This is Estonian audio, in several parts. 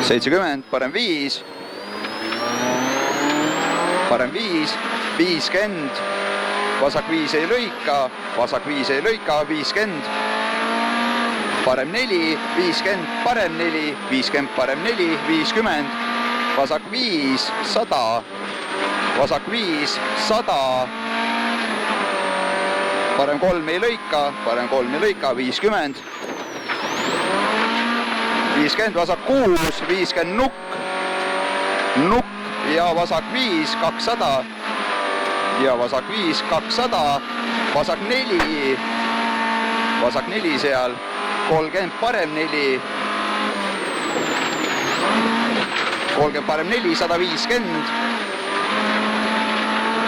70, parem 5, parem 5, 50, vasak 5 ei lõika, vasak 5 ei lõika, 50, parem 4, 50, parem 4, 50, parem 4, 50, vasak 5, 100, vasak 5, 100, parem 3 ei lõika, parem 3 ei lõika, 50, 50, vasak 6, 50, nukk ja vasak 5, 200 ja vasak 5, 200, vasak 4 seal, 30, parem 4, 30, parem 4, 150,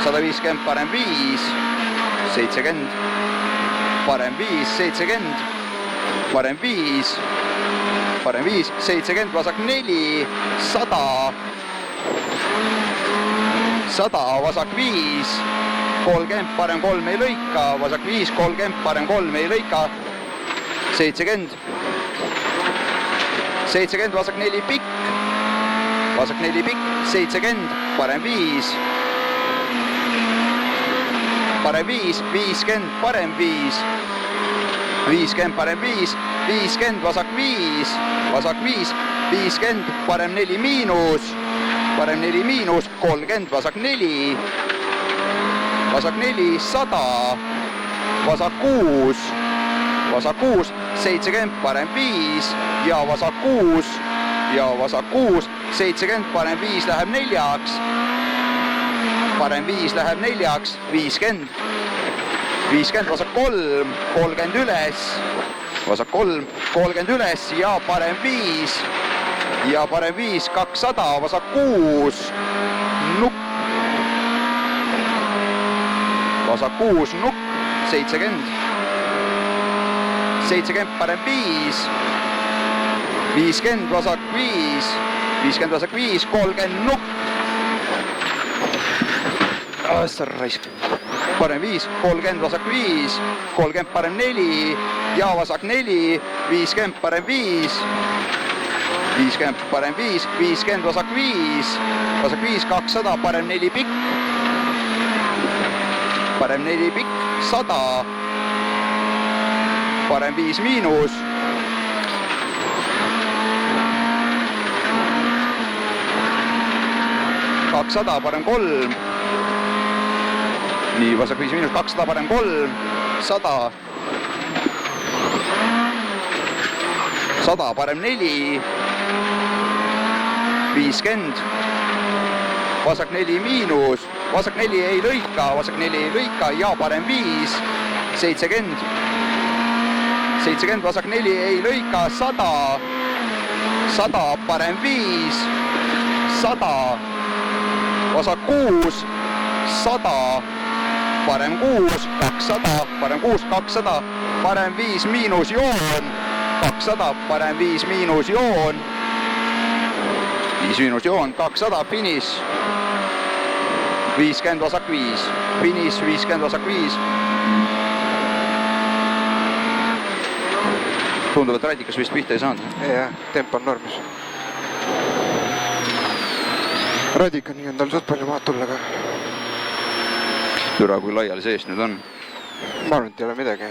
150, parem 5, 70, parem 5, 70, parem 5, parem 5, 70, vasak 4, 100, 100, vasak 5, 30, parem 3 ei lõika, vasak 5, 30, parem 3 ei lõika, 70, 70, vasak 4 pikk, vasak 4 pikk, 70, parem 5, parem 5, 50, parem 5, 50, parem 5, 50, vasak 5, 50, parem 4 miinus, 30, vasak 4, 100, vasak 6, 70, parem 5 ja vasak 6, 70, parem 5 läheb 4-ks, parem 5 läheb 4-ks, 50, 50, vasak 3, 30 üles, vasak 3, 30 üles ja parem 5, 200, vasak 6, nukk, vasak 6, nukk, 70, 70, parem 5, 50, vasak 5, 50, vasak 5, 30, nukk, raisk, parem 5, 30, vasak 5, 30, parem 4 ja vasak 4, 50, parem 5, 50, parem 5, 50, vasak 5, 200, parem 4 pikk, parem 4 pikk, 100, parem 5 miinus, $200, parem 3, nii, vasak 5 miinus, 200, parem 3, 100, 100, parem 4, 50, vasak 4 miinus, vasak 4 ei lõika ja parem 5, 70, 70, vasak 4 ei lõika, 100, 100, parem 5, 100, vasak 6, 100, parem 6, 200, parem 6, 200, parem 5 miinus joon, 200, parem 5 miinus joon, 5 miinus joon, 200, finiš, 50, vasak 5, finiš, 50, vasak 5. Tundub, et radikas vist pihta ei saanud. Jah, tempo on normis. Radikani on tal suht palju maad tulla ka. Türa, kui laiali seest nüüd on. Ma arvan, et ei ole midagi.